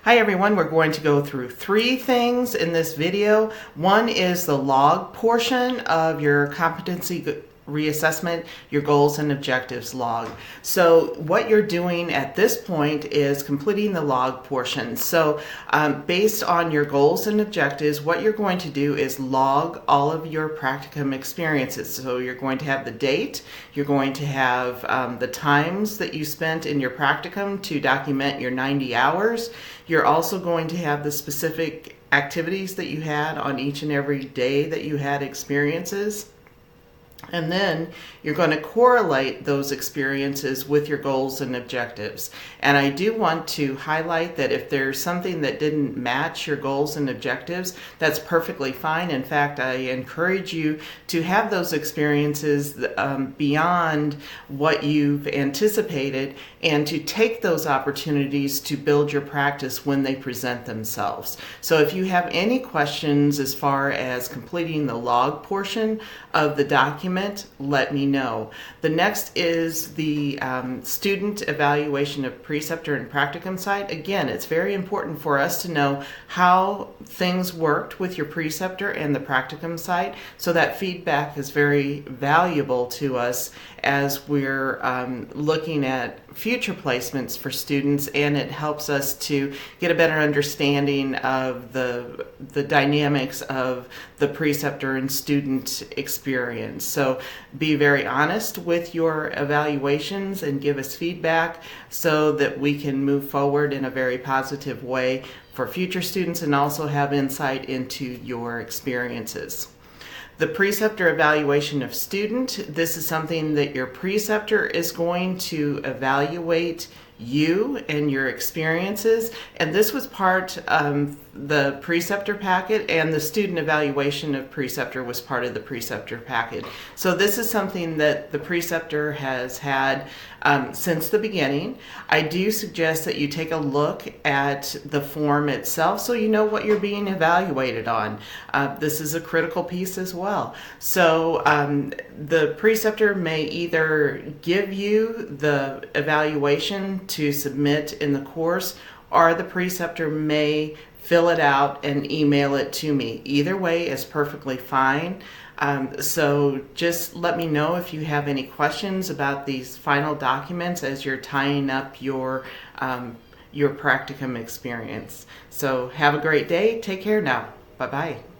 Hi everyone, we're going to go through three things in this video. One is the log portion of your competency reassessment, your goals and objectives log. So what you're doing at this point is completing the log portion. So based on your goals and objectives, what you're going to do is log all of your practicum experiences. So you're going to have the date, you're going to have the times that you spent in your practicum to document your 90 hours. You're also going to have the specific activities that you had on each and every day that you had experiences. And then you're going to correlate those experiences with your goals and objectives. And I do want to highlight that if there's something that didn't match your goals and objectives, that's perfectly fine. In fact, I encourage you to have those experiences beyond what you've anticipated and to take those opportunities to build your practice when they present themselves. So if you have any questions as far as completing the log portion of the document, let me know. The next is the student evaluation of preceptor and practicum site. Again, it's very important for us to know how things worked with your preceptor and the practicum site, so that feedback is very valuable to us as we're looking at future placements for students, and it helps us to get a better understanding of the dynamics of the preceptor and student experience. So be very honest with your evaluations and give us feedback so that we can move forward in a very positive way for future students and also have insight into your experiences. The preceptor evaluation of student, this is something that your preceptor is going to evaluate you and your experiences, and this was part of the preceptor packet, and the student evaluation of preceptor was part of the preceptor packet. So this is something that the preceptor has had since the beginning. I do suggest that you take a look at the form itself so you know what you're being evaluated on. This is a critical piece as well. So the preceptor may either give you the evaluation to submit in the course, or the preceptor may fill it out and email it to me. Either way is perfectly fine. So just let me know if you have any questions about these final documents as you're tying up your practicum experience. So have a great day. Take care now. Bye-bye.